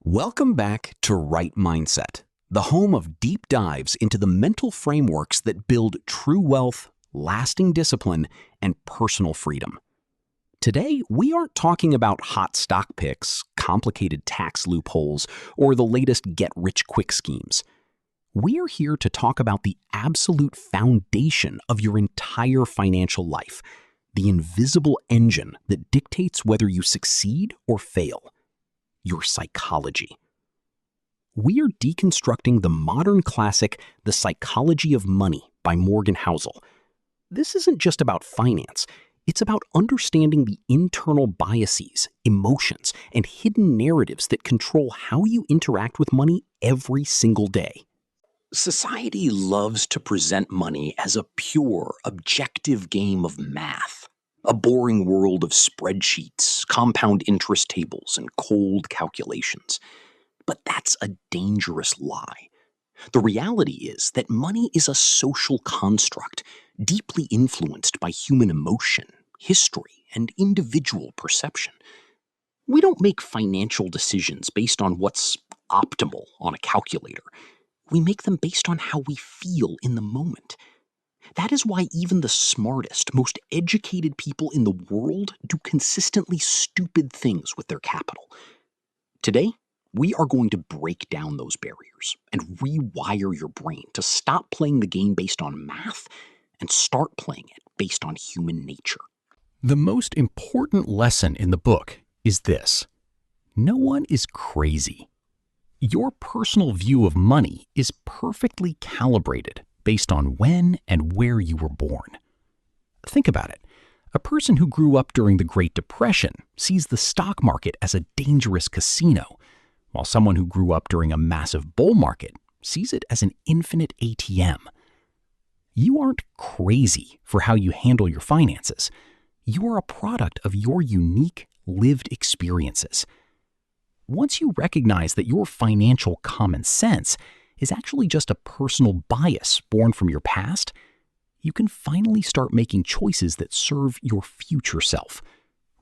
Welcome back to Right Mindset, the home of deep dives into the mental frameworks that build true wealth, lasting discipline, and personal freedom. Today, we aren't talking about hot stock picks, complicated tax loopholes, or the latest get-rich-quick schemes. We are here to talk about the absolute foundation of your entire financial life, the invisible engine that dictates whether you succeed or fail. Your psychology. We are deconstructing the modern classic, The Psychology of Money by Morgan Housel. This isn't just about finance. It's about understanding the internal biases, emotions, and hidden narratives that control how you interact with money every single day. Society loves to present money as a pure, objective game of math. A boring world of spreadsheets, compound interest tables, and cold calculations. But that's a dangerous lie. The reality is that money is a social construct, deeply influenced by human emotion, history, and individual perception. We don't make financial decisions based on what's optimal on a calculator. We make them based on how we feel in the moment. That is why even the smartest, most educated people in the world do consistently stupid things with their capital. Today, we are going to break down those barriers and rewire your brain to stop playing the game based on math and start playing it based on human nature. The most important lesson in the book is this: no one is crazy. Your personal view of money is perfectly calibrated based on when and where you were born. Think about it. A person who grew up during the Great Depression sees the stock market as a dangerous casino, while someone who grew up during a massive bull market sees it as an infinite ATM. You aren't crazy for how you handle your finances. You are a product of your unique, lived experiences. Once you recognize that your financial common sense is actually just a personal bias born from your past, you can finally start making choices that serve your future self,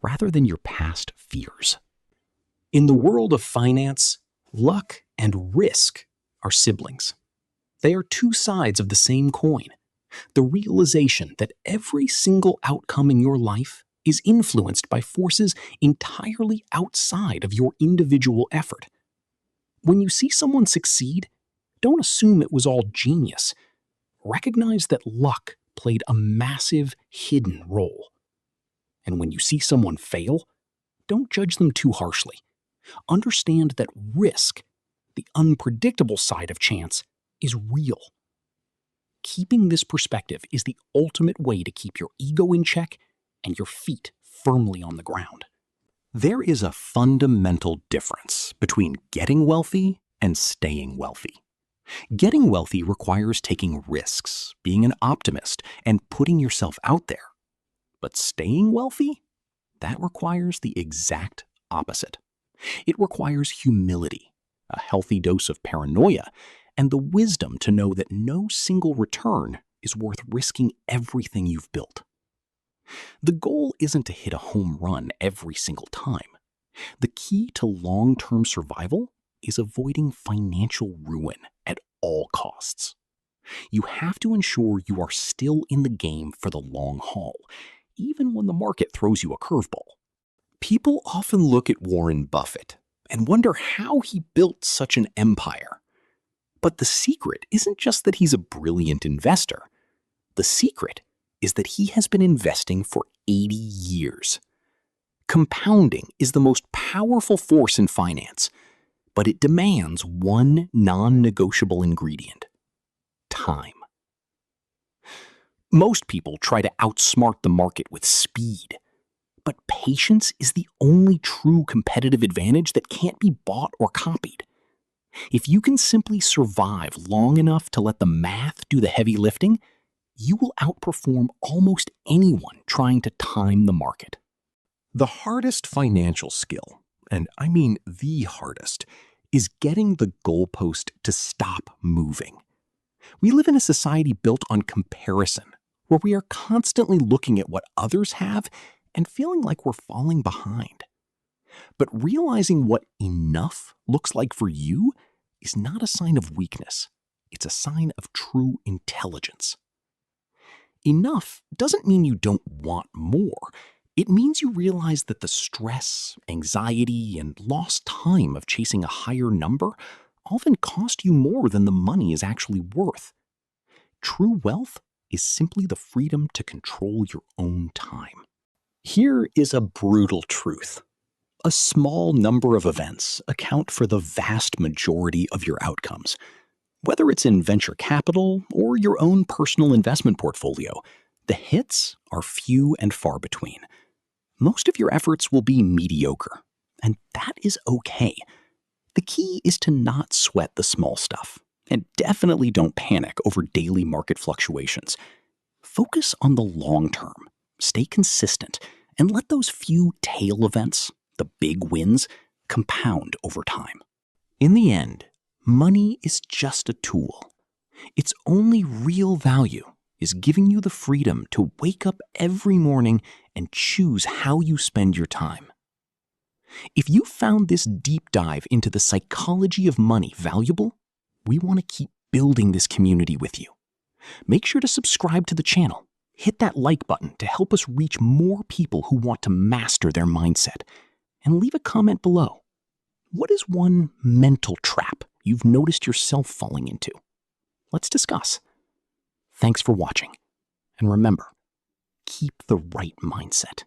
rather than your past fears. In the world of finance, luck and risk are siblings. They are two sides of the same coin. The realization that every single outcome in your life is influenced by forces entirely outside of your individual effort. When you see someone succeed, don't assume it was all genius. Recognize that luck played a massive hidden role. And when you see someone fail, don't judge them too harshly. Understand that risk, the unpredictable side of chance, is real. Keeping this perspective is the ultimate way to keep your ego in check and your feet firmly on the ground. There is a fundamental difference between getting wealthy and staying wealthy. Getting wealthy requires taking risks, being an optimist, and putting yourself out there. But staying wealthy? That requires the exact opposite. It requires humility, a healthy dose of paranoia, and the wisdom to know that no single return is worth risking everything you've built. The goal isn't to hit a home run every single time. The key to long-term survival is avoiding financial ruin at all costs. You have to ensure you are still in the game for the long haul, even when the market throws you a curveball. People often look at Warren Buffett and wonder how he built such an empire. But the secret isn't just that he's a brilliant investor. The secret is that he has been investing for 80 years. Compounding is the most powerful force in finance, but it demands one non-negotiable ingredient: time. Most people try to outsmart the market with speed, but patience is the only true competitive advantage that can't be bought or copied. If you can simply survive long enough to let the math do the heavy lifting, you will outperform almost anyone trying to time the market. The hardest financial skill, and I mean the hardest, is getting the goalpost to stop moving. We live in a society built on comparison, where we are constantly looking at what others have and feeling like we're falling behind. But realizing what enough looks like for you is not a sign of weakness. It's a sign of true intelligence. Enough doesn't mean you don't want more. It means you realize that the stress, anxiety, and lost time of chasing a higher number often cost you more than the money is actually worth. True wealth is simply the freedom to control your own time. Here is a brutal truth. A small number of events account for the vast majority of your outcomes. Whether it's in venture capital or your own personal investment portfolio, the hits are few and far between. Most of your efforts will be mediocre, and that is okay. The key is to not sweat the small stuff, and definitely don't panic over daily market fluctuations. Focus on the long term, stay consistent, and let those few tail events, the big wins, compound over time. In the end, money is just a tool. Its only real value is giving you the freedom to wake up every morning and choose how you spend your time. If you found this deep dive into the psychology of money valuable, we want to keep building this community with you. Make sure to subscribe to the channel. Hit that like button to help us reach more people who want to master their mindset. And leave a comment below. What is one mental trap you've noticed yourself falling into? Let's discuss. Thanks for watching. And remember, keep the right mindset.